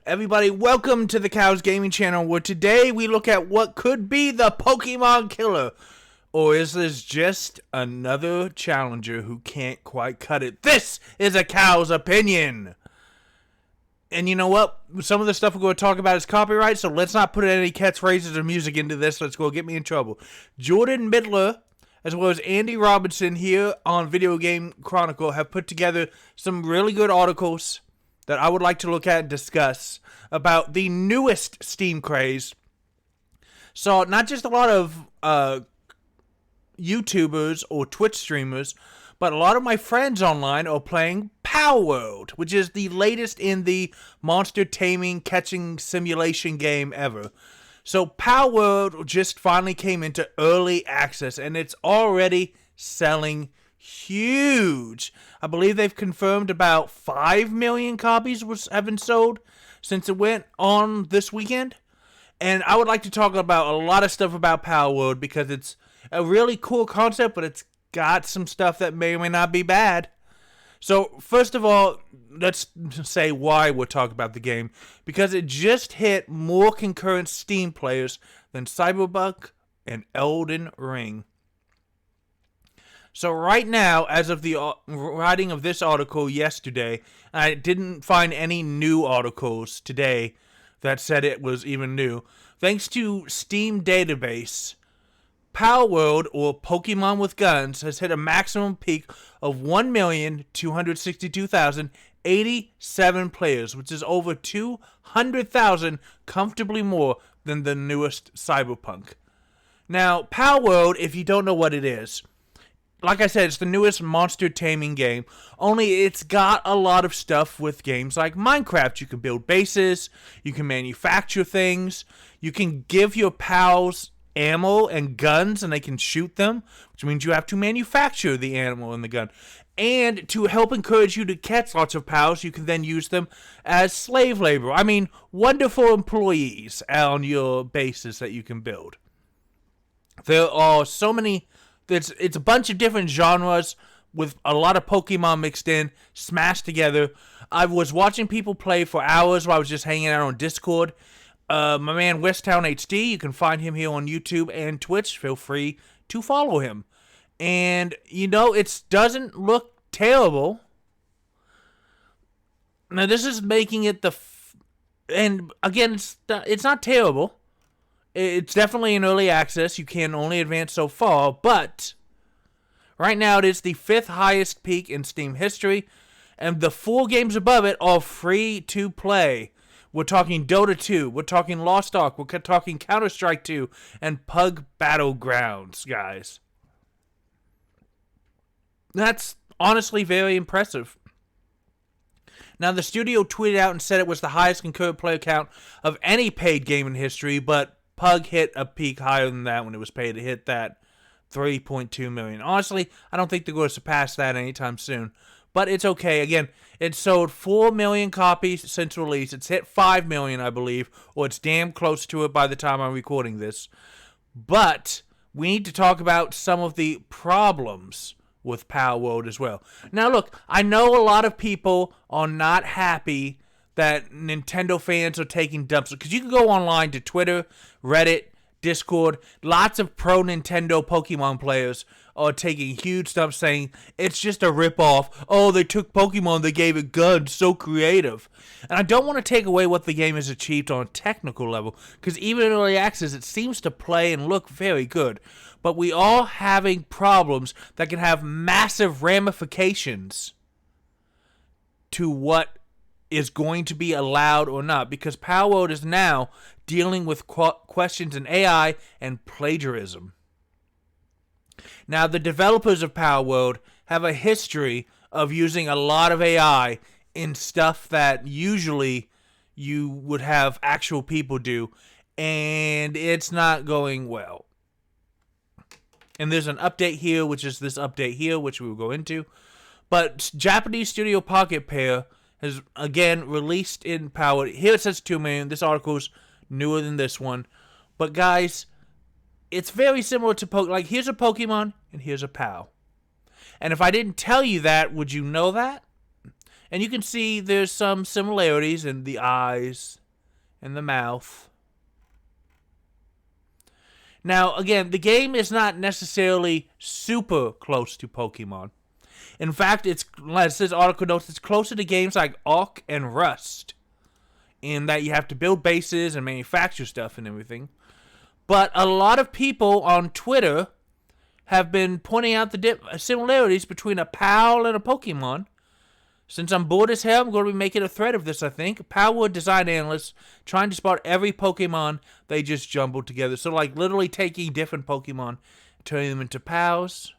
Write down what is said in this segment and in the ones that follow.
Everybody, welcome to the Cows Gaming Channel, where today we look at what could be the Pokemon killer. Or is this just another challenger who can't quite cut it? This is a Cow's opinion. And you know what? Some of the stuff we're going to talk about is copyright, so let's not put any catchphrases or music into this. Let's go get me in trouble. Jordan Midler, as well as Andy Robinson here on Video Game Chronicle, have put together some really good articles that I would like to look at and discuss about the newest Steam craze. So, not just a lot of YouTubers or Twitch streamers, but a lot of my friends online are playing Palworld, which is the latest in the monster taming catching simulation game ever. So, Palworld just finally came into early access, and it's already selling huge. I believe they've confirmed about 5 million copies have been sold since it went on this weekend. And I would like to talk about a lot of stuff about Palworld because it's a really cool concept, but it's got some stuff that may or may not be bad. So, first of all, let's say why we're talking about the game. Because it just hit more concurrent Steam players than Cyberpunk and Elden Ring. So right now, as of the writing of this article yesterday, I didn't find any new articles today that said it was even new. Thanks to Steam database, Palworld, or Pokemon with Guns, has hit a maximum peak of 1,262,087 players, which is over 200,000, comfortably more than the newest Cyberpunk. Now, Palworld, if you don't know what it is, like I said, it's the newest monster taming game, only it's got a lot of stuff with games like Minecraft. You can build bases, you can manufacture things, you can give your pals ammo and guns and they can shoot them, which means you have to manufacture the ammo and the gun. And to help encourage you to catch lots of pals, you can then use them as slave labor. I mean, wonderful employees on your bases that you can build. There are so many. It's a bunch of different genres with a lot of Pokemon mixed in, smashed together. I was watching people play for hours while I was just hanging out on Discord. My man Westtown HD, you can find him here on YouTube and Twitch. Feel free to follow him. And, you know, it doesn't look terrible. Now, this is making it and, again, it's not terrible. It's definitely in early access. You can only advance so far, but right now it is the 5th highest peak in Steam history, and the 4 games above it are free to play. We're talking Dota 2, we're talking Lost Ark, we're talking Counter-Strike 2, and Pug Battlegrounds, guys. That's honestly very impressive. Now, the studio tweeted out and said it was the highest concurrent player count of any paid game in history, but Pug hit a peak higher than that when it was paid. It hit that 3.2 million. Honestly, I don't think they're going to surpass that anytime soon. But it's okay. Again, it sold 4 million copies since release. It's hit 5 million, I believe, or it's damn close to it by the time I'm recording this. But we need to talk about some of the problems with Palworld as well. Now, look, I know a lot of people are not happy that Nintendo fans are taking dumps. Because you can go online to Twitter, Reddit, Discord. Lots of pro-Nintendo Pokemon players are taking huge dumps saying, it's just a rip-off. Oh, they took Pokemon, they gave it guns. So creative. And I don't want to take away what the game has achieved on a technical level. Because even in early access, it seems to play and look very good. But we are having problems that can have massive ramifications to what is going to be allowed or not, because Palworld is now dealing with questions in AI and plagiarism. Now, the developers of Palworld have a history of using a lot of AI in stuff that usually you would have actual people do, and it's not going well. And there's an update here, which is this update here, which we will go into. But Japanese studio Pocket Pair has, again, released in Palworld. Here it says 2 million. This article's newer than this one. But, guys, it's very similar to Pokemon. Like, here's a Pokemon, and here's a Pal. And if I didn't tell you that, would you know that? And you can see there's some similarities in the eyes and the mouth. Now, again, the game is not necessarily super close to Pokemon. In fact, as this article notes, it's closer to games like Ark and Rust, in that you have to build bases and manufacture stuff and everything. But a lot of people on Twitter have been pointing out the similarities between a PAL and a Pokemon. Since I'm bored as hell, I'm going to be making a thread of this, I think. Palworld design analysts trying to spot every Pokemon they just jumbled together. So, like, literally taking different Pokemon, turning them into PALs.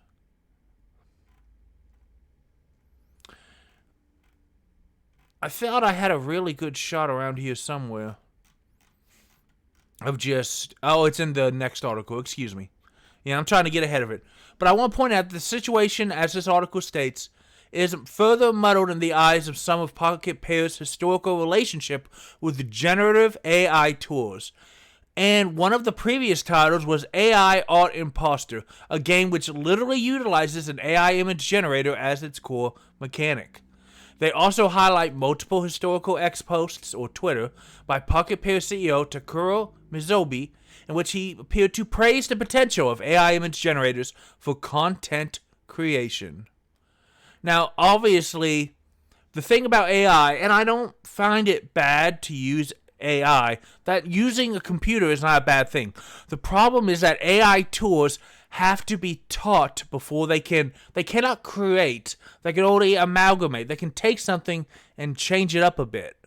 I thought I had a really good shot around here somewhere. Of just... Oh, it's in the next article. Excuse me. Yeah, I'm trying to get ahead of it. But I want to point out the situation, as this article states, is further muddled in the eyes of some of Pocket Pair's historical relationship with generative AI tools. And one of the previous titles was AI Art Imposter, a game which literally utilizes an AI image generator as its core mechanic. They also highlight multiple historical X posts, or Twitter, by Pocket Pair CEO Takuro Mizobi, in which he appeared to praise the potential of AI image generators for content creation. Now, obviously, the thing about AI, and I don't find it bad to use AI, that using a computer is not a bad thing. The problem is that AI tools have to be taught before they cannot create. They can only amalgamate. They can take something and change it up a bit.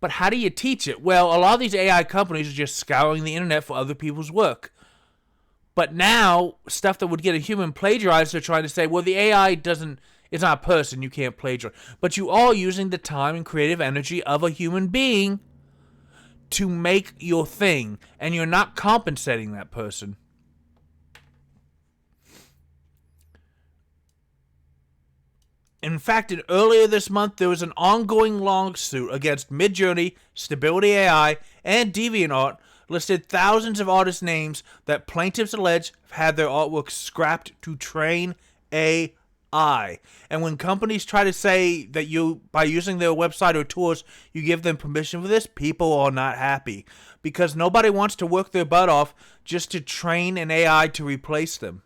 But how do you teach it? Well, a lot of these AI companies are just scouring the internet for other people's work. But now, stuff that would get a human plagiarized, they're trying to say, well, the AI it's not a person, you can't plagiarize. But you are using the time and creative energy of a human being to make your thing, and you're not compensating that person. In fact, earlier this month, there was an ongoing lawsuit against Midjourney, Stability AI, and DeviantArt, listed thousands of artists' names that plaintiffs allege have had their artwork scrapped to train AI. And when companies try to say that by using their website or tools, you give them permission for this, people are not happy. Because nobody wants to work their butt off just to train an AI to replace them.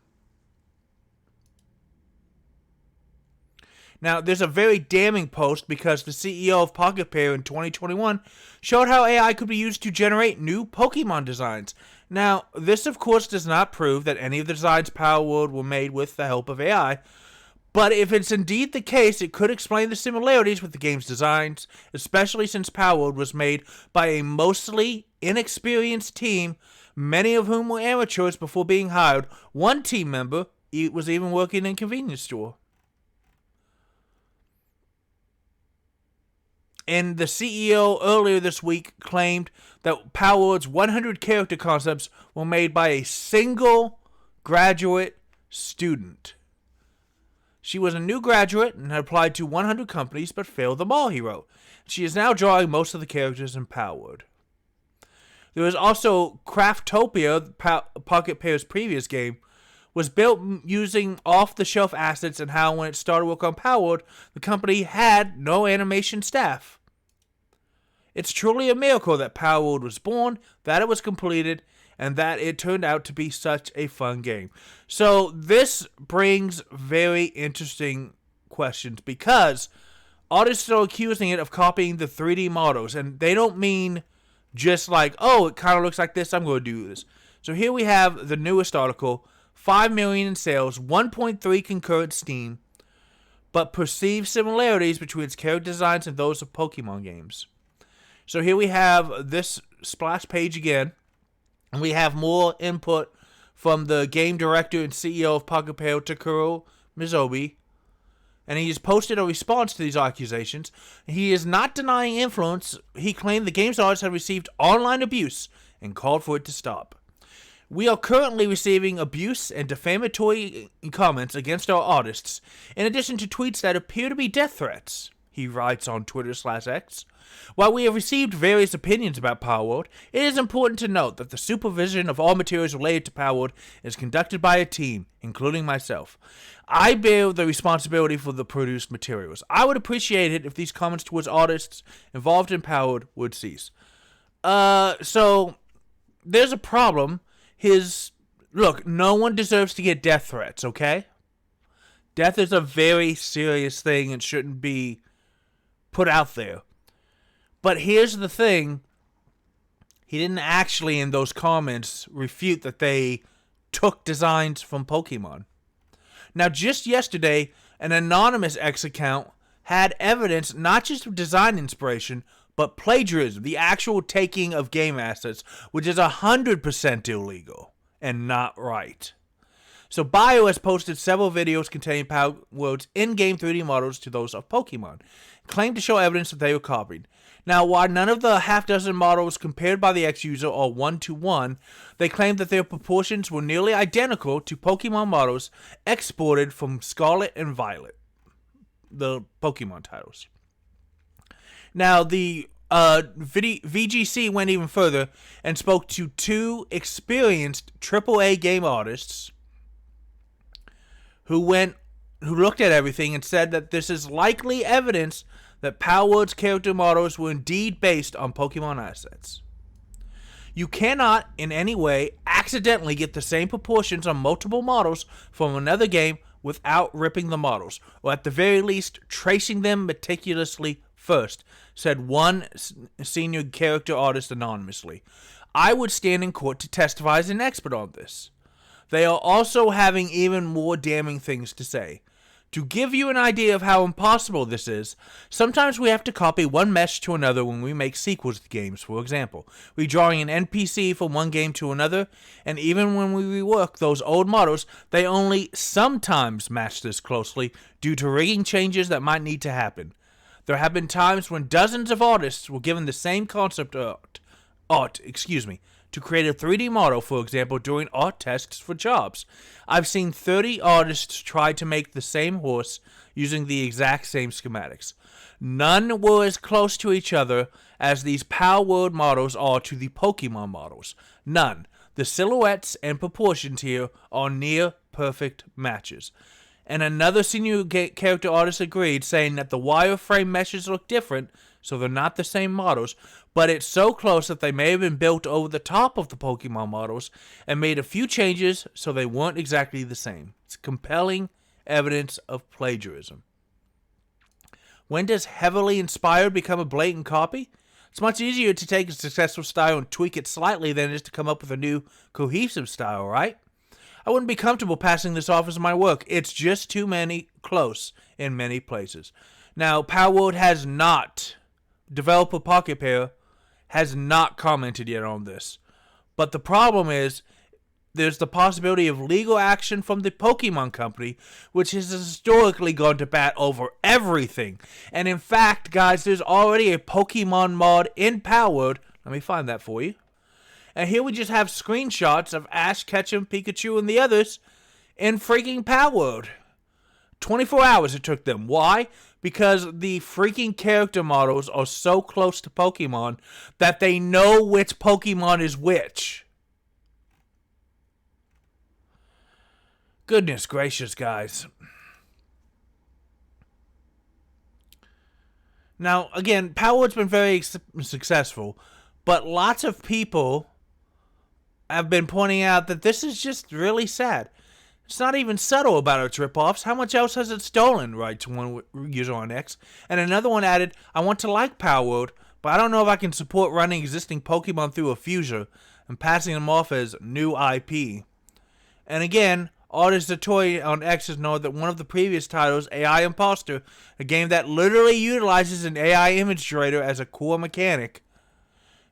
Now, there's a very damning post because the CEO of Pocket Pair in 2021 showed how AI could be used to generate new Pokemon designs. Now, this of course does not prove that any of the designs Palworld were made with the help of AI, but if it's indeed the case, it could explain the similarities with the game's designs, especially since Palworld was made by a mostly inexperienced team, many of whom were amateurs before being hired. One team member was even working in a convenience store. And the CEO earlier this week claimed that Palworld's 100 character concepts were made by a single graduate student. She was a new graduate and had applied to 100 companies but failed them all, he wrote. She is now drawing most of the characters in Palworld. There was also Craftopia, Pocket Pair's previous game, was built using off-the-shelf assets, and how when it started work on Palworld, the company had no animation staff. It's truly a miracle that Palworld was born, that it was completed, and that it turned out to be such a fun game. So this brings very interesting questions, because artists are accusing it of copying the 3D models, and they don't mean just like, oh, it kind of looks like this, I'm going to do this. So here we have the newest article, 5 million in sales, 1.3 concurrent Steam, but perceived similarities between its character designs and those of Pokemon games. So here we have this splash page again, and we have more input from the game director and CEO of Pocket Pair, Takuro Mizobi, and he's posted a response to these accusations. He is not denying influence. He claimed the game's artists had received online abuse and called for it to stop. We are currently receiving abuse and defamatory comments against our artists, in addition to tweets that appear to be death threats, he writes on Twitter/X. While we have received various opinions about Palworld, it is important to note that the supervision of all materials related to Palworld is conducted by a team, including myself. I bear the responsibility for the produced materials. I would appreciate it if these comments towards artists involved in Palworld would cease. So there's a problem. Look, no one deserves to get death threats, okay? Death is a very serious thing and shouldn't be put out there. But here's the thing. He didn't actually, in those comments, refute that they took designs from Pokemon. Now, just yesterday, an anonymous X account had evidence not just of design inspiration, but plagiarism, the actual taking of game assets, which is 100% illegal and not right. So Bio has posted several videos containing Palworld's in-game 3D models to those of Pokemon, claimed to show evidence that they were copied. Now, while none of the half-dozen models compared by the X user are one-to-one, they claim that their proportions were nearly identical to Pokemon models exported from Scarlet and Violet, the Pokemon titles. Now, the VGC went even further and spoke to two experienced AAA game artists who looked at everything and said that this is likely evidence that Palworld's character models were indeed based on Pokemon assets. You cannot, in any way, accidentally get the same proportions on multiple models from another game without ripping the models, or at the very least, tracing them meticulously first, said one senior character artist anonymously. I would stand in court to testify as an expert on this. They are also having even more damning things to say. To give you an idea of how impossible this is, sometimes we have to copy one mesh to another when we make sequels to games, for example. Redrawing an NPC from one game to another, and even when we rework those old models, they only sometimes match this closely due to rigging changes that might need to happen. There have been times when dozens of artists were given the same concept art, to create a 3D model, for example, during art tests for jobs. I've seen 30 artists try to make the same horse using the exact same schematics. None were as close to each other as these Palworld models are to the Pokemon models. None. The silhouettes and proportions here are near perfect matches. And another senior character artist agreed, saying that the wireframe meshes look different, so they're not the same models, but it's so close that they may have been built over the top of the Pokemon models and made a few changes so they weren't exactly the same. It's compelling evidence of plagiarism. When does heavily inspired become a blatant copy? It's much easier to take a successful style and tweak it slightly than it is to come up with a new cohesive style, right? I wouldn't be comfortable passing this off as my work. It's just too many close in many places. Now, Palworld has not, developer Pocket Pair has not commented yet on this. But the problem is, there's the possibility of legal action from the Pokemon Company, which has historically gone to bat over everything. And in fact, guys, there's already a Pokemon mod in Palworld. Let me find that for you. And here we just have screenshots of Ash, Ketchum, Pikachu, and the others in freaking Palworld. 24 hours it took them. Why? Because the freaking character models are so close to Pokemon that they know which Pokemon is which. Goodness gracious, guys. Now, again, Palworld's been very successful, but lots of people have been pointing out that this is just really sad. It's not even subtle about its ripoffs. How much else has it stolen, writes one user on X. And another one added, I want to like Palworld, but I don't know if I can support running existing Pokemon through a fuser and passing them off as new IP. And again, artist Atoy on X has noted that one of the previous titles, AI Imposter, a game that literally utilizes an AI image generator as a core mechanic.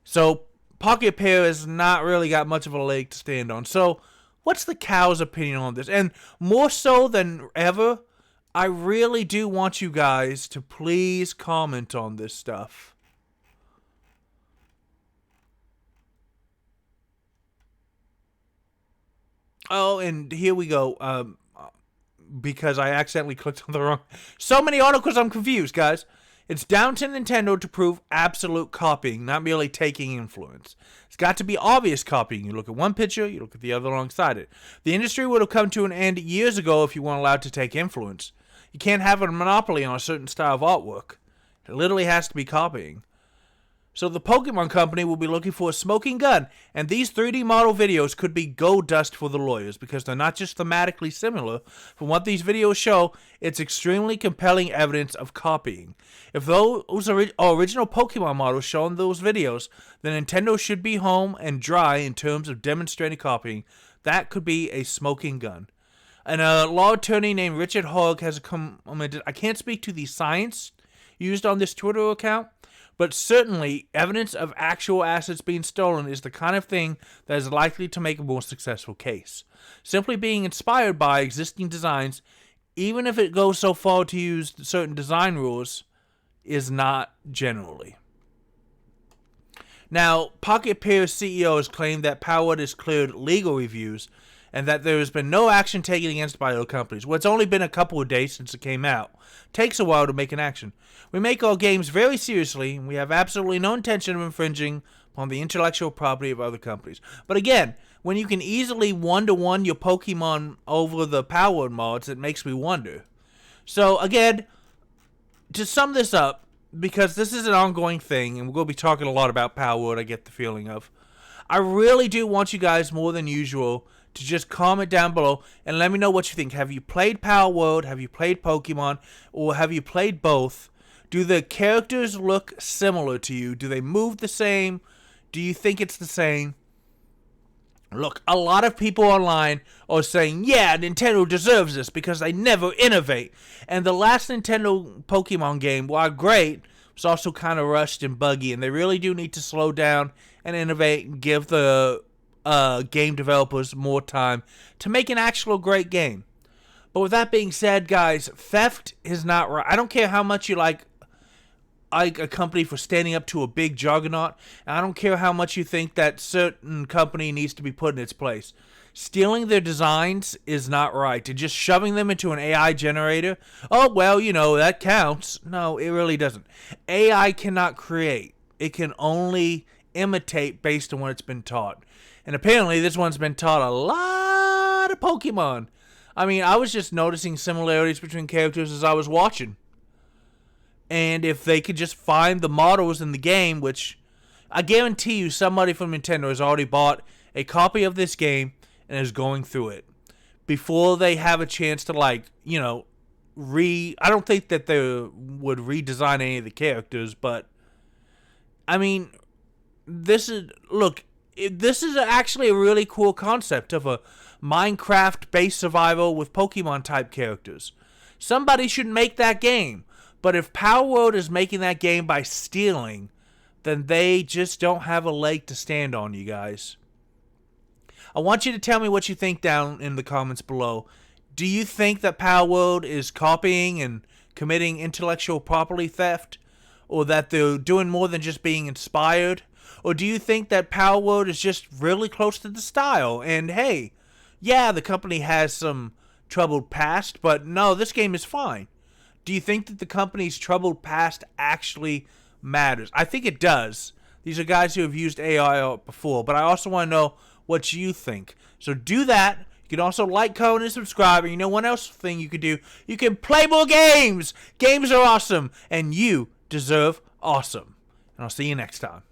So, Pocket Pair has not really got much of a leg to stand on. So, what's the cow's opinion on this? And more so than ever, I really do want you guys to please comment on this stuff. Oh, and here we go. Because I accidentally clicked on the wrong... So many articles, I'm confused, guys. It's down to Nintendo to prove absolute copying, not merely taking influence. It's got to be obvious copying. You look at one picture, you look at the other alongside it. The industry would have come to an end years ago if you weren't allowed to take influence. You can't have a monopoly on a certain style of artwork. It literally has to be copying. So the Pokemon Company will be looking for a smoking gun, and these 3D model videos could be gold dust for the lawyers because they're not just thematically similar. From what these videos show, it's extremely compelling evidence of copying. If those original Pokemon models shown in those videos, then Nintendo should be home and dry in terms of demonstrating copying. That could be a smoking gun. And a law attorney named Richard Hogg has commented, I can't speak to the science used on this Twitter account, but certainly, evidence of actual assets being stolen is the kind of thing that is likely to make a more successful case. Simply being inspired by existing designs, even if it goes so far to use certain design rules, is not generally. Now, Pocket Pair's CEO has claimed that Palworld has cleared legal reviews and that there has been no action taken against by other companies. Well, it's only been a couple of days since it came out. Takes a while to make an action. We make our games very seriously, and we have absolutely no intention of infringing upon the intellectual property of other companies. But again, when you can easily one-to-one your Pokemon over the Palworld mods, it makes me wonder. So again, to sum this up, because this is an ongoing thing, and we're going to be talking a lot about Palworld, I get the feeling of, I really do want you guys more than usual to just comment down below and let me know what you think. Have you played Palworld? Have you played Pokemon? Or have you played both? Do the characters look similar to you? Do they move the same? Do you think it's the same? Look, a lot of people online are saying, yeah, Nintendo deserves this because they never innovate. And the last Nintendo Pokemon game, while great, was also kind of rushed and buggy. And they really do need to slow down and innovate and give the game developers more time to make an actual great game. But with that being said, guys, theft is not right. I don't care how much you like a company for standing up to a big juggernaut, and I don't care how much you think that certain company needs to be put in its place. Stealing their designs is not right. And just shoving them into an AI generator, oh, well, that counts. No, it really doesn't. AI cannot create. It can only imitate based on what it's been taught. And apparently this one's been taught a lot of Pokemon. I mean, I was just noticing similarities between characters as I was watching. And if they could just find the models in the game, which I guarantee you somebody from Nintendo has already bought a copy of this game and is going through it before they have a chance to, I don't think that they would redesign any of the characters, but I mean, this is actually a really cool concept of a Minecraft-based survival with Pokemon-type characters. Somebody should make that game. But if Palworld is making that game by stealing, then they just don't have a leg to stand on, you guys. I want you to tell me what you think down in the comments below. Do you think that Palworld is copying and committing intellectual property theft? Or that they're doing more than just being inspired? Or do you think that Palworld is just really close to the style? And hey, yeah, the company has some troubled past, but no, this game is fine. Do you think that the company's troubled past actually matters? I think it does. These are guys who have used AI before, but I also want to know what you think. So do that. You can also like, comment, and subscribe. And you know one else thing you can do? You can play more games. Games are awesome, and you deserve awesome. And I'll see you next time.